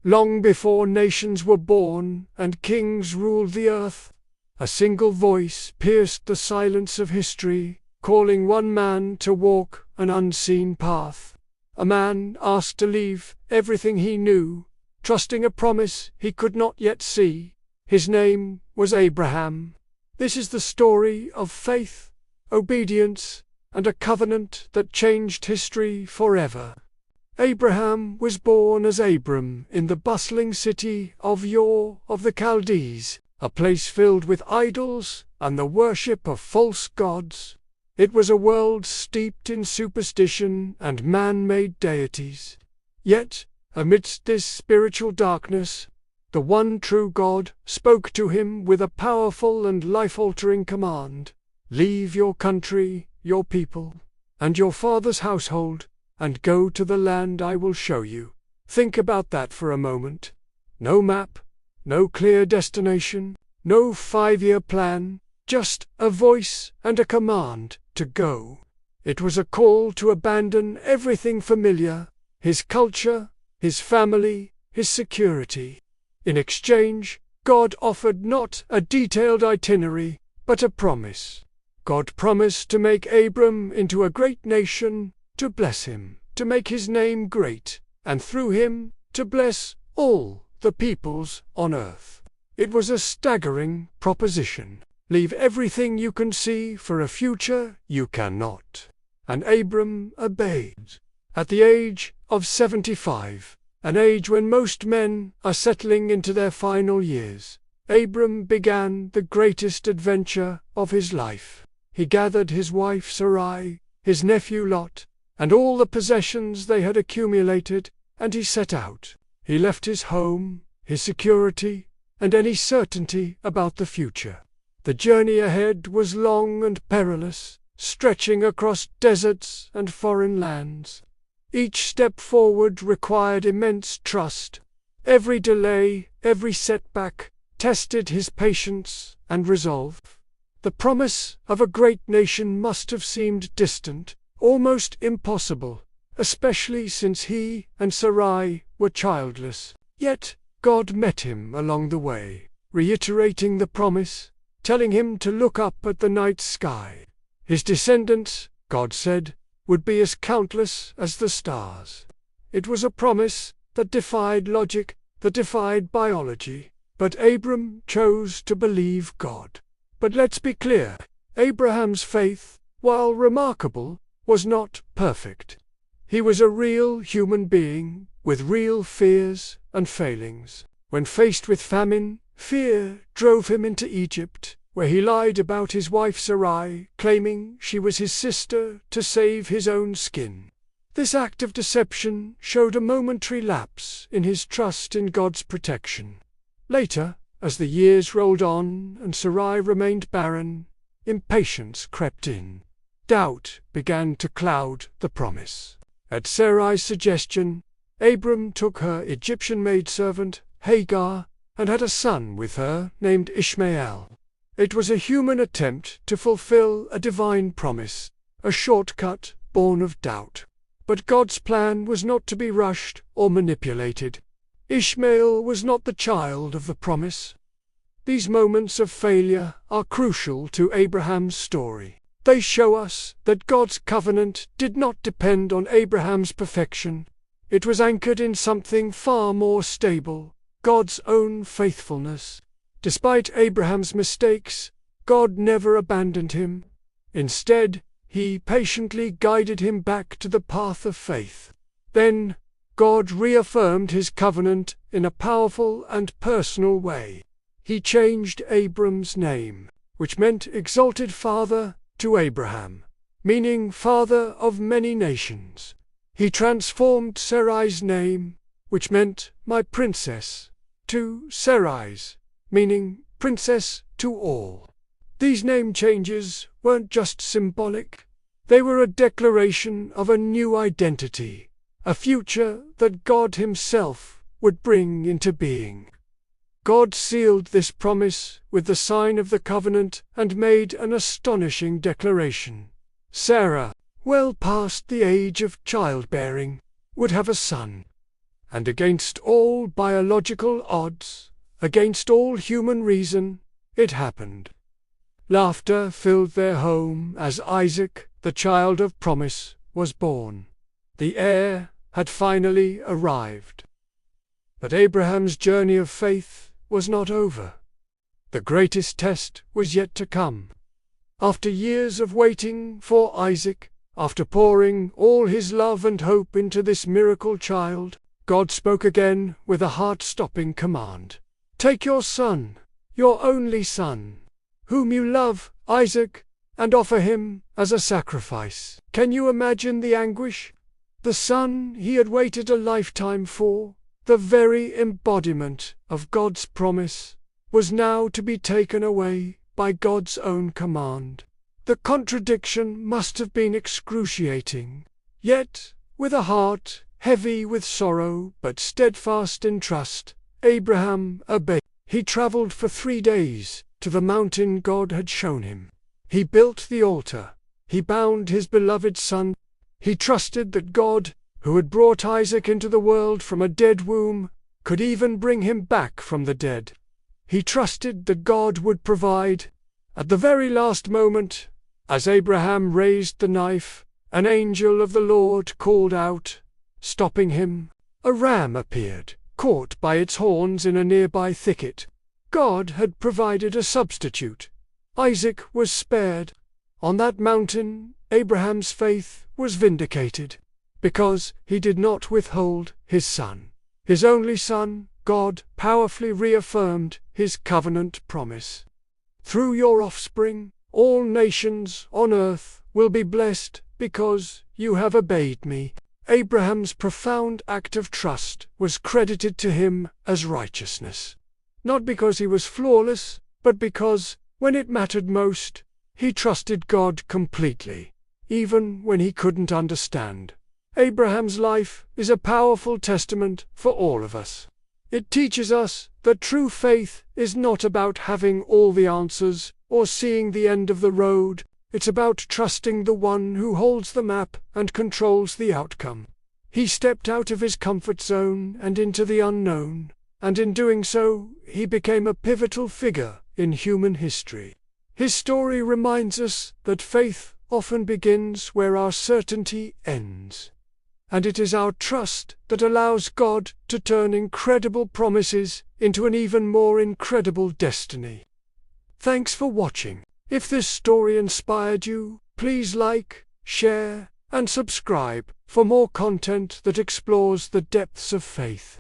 long before nations were born and kings ruled the earth. A single voice pierced the silence of history, calling one man to walk an unseen path. A man asked to leave everything he knew, trusting a promise he could not yet see. His name was Abraham. This is the story of faith, obedience, and a covenant that changed history forever. Abraham was born as Abram in the bustling city of Ur of the Chaldees, a place filled with idols and the worship of false gods. It was a world steeped in superstition and man-made deities. Yet, amidst this spiritual darkness, the one true God spoke to him with a powerful and life-altering command. Leave your country, your people, and your father's household, and go to the land I will show you. Think about that for a moment. No map, no clear destination, no 5-year plan, just a voice and a command to go. It was a call to abandon everything familiar, his culture, his family, his security. In exchange, God offered not a detailed itinerary, but a promise. God promised to make Abram into a great nation, to bless him, to make his name great, and through him, to bless all the peoples on earth. It was a staggering proposition. Leave everything you can see for a future you cannot. And Abram obeyed. At the age of 75, an age when most men are settling into their final years, Abram began the greatest adventure of his life. He gathered his wife Sarai, his nephew Lot, and all the possessions they had accumulated, and he set out. He left his home, his security, and any certainty about the future. The journey ahead was long and perilous, stretching across deserts and foreign lands. Each step forward required immense trust. Every delay, every setback, tested his patience and resolve. The promise of a great nation must have seemed distant, almost impossible, especially since he and Sarai were childless. Yet God met him along the way, reiterating the promise, telling him to look up at the night sky. His descendants, God said, would be as countless as the stars. It was a promise that defied logic, that defied biology. But Abram chose to believe God. But let's be clear, Abraham's faith, while remarkable, was not perfect. He was a real human being, with real fears and failings. When faced with famine, fear drove him into Egypt, where he lied about his wife Sarai, claiming she was his sister to save his own skin. This act of deception showed a momentary lapse in his trust in God's protection. Later, as the years rolled on and Sarai remained barren, impatience crept in. Doubt began to cloud the promise. At Sarai's suggestion, Abram took her Egyptian maidservant, Hagar, and had a son with her named Ishmael. It was a human attempt to fulfill a divine promise, a shortcut born of doubt. But God's plan was not to be rushed or manipulated. Ishmael was not the child of the promise. These moments of failure are crucial to Abraham's story. They show us that God's covenant did not depend on Abraham's perfection. It was anchored in something far more stable, God's own faithfulness. Despite Abraham's mistakes, God never abandoned him. Instead, He patiently guided him back to the path of faith. Then, God reaffirmed His covenant in a powerful and personal way. He changed Abram's name, which meant exalted father, to Abraham, meaning father of many nations. He transformed Sarai's name, which meant my princess, to Sarai's, meaning princess to all. These name changes weren't just symbolic. They were a declaration of a new identity, a future that God Himself would bring into being. God sealed this promise with the sign of the covenant and made an astonishing declaration. Sarah, well past the age of childbearing, would have a son. And against all biological odds, against all human reason, it happened. Laughter filled their home as Isaac, the child of promise, was born. The heir had finally arrived. But Abraham's journey of faith was not over. The greatest test was yet to come. After years of waiting for Isaac, after pouring all his love and hope into this miracle child, God spoke again with a heart-stopping command. "Take your son, your only son, whom you love, Isaac, and offer him as a sacrifice." Can you imagine the anguish? The son he had waited a lifetime for, the very embodiment of God's promise, was now to be taken away by God's own command. The contradiction must have been excruciating. Yet, with a heart heavy with sorrow but steadfast in trust, Abraham obeyed. He traveled for 3 days to the mountain God had shown him. He built the altar. He bound his beloved son. He trusted that God, who had brought Isaac into the world from a dead womb, could even bring him back from the dead. He trusted that God would provide. At the very last moment, as Abraham raised the knife, an angel of the Lord called out, stopping him. A ram appeared, caught by its horns in a nearby thicket. God had provided a substitute. Isaac was spared. On that mountain, Abraham's faith was vindicated. Because he did not withhold his son, his only son, God powerfully reaffirmed his covenant promise. "Through your offspring, all nations on earth will be blessed because you have obeyed me." Abraham's profound act of trust was credited to him as righteousness. Not because he was flawless, but because, when it mattered most, he trusted God completely, even when he couldn't understand. Abraham's life is a powerful testament for all of us. It teaches us that true faith is not about having all the answers or seeing the end of the road. It's about trusting the one who holds the map and controls the outcome. He stepped out of his comfort zone and into the unknown, and in doing so, he became a pivotal figure in human history. His story reminds us that faith often begins where our certainty ends. And it is our trust that allows God to turn incredible promises into an even more incredible destiny. Thanks for watching. If this story inspired you, please like, share, and subscribe for more content that explores the depths of faith.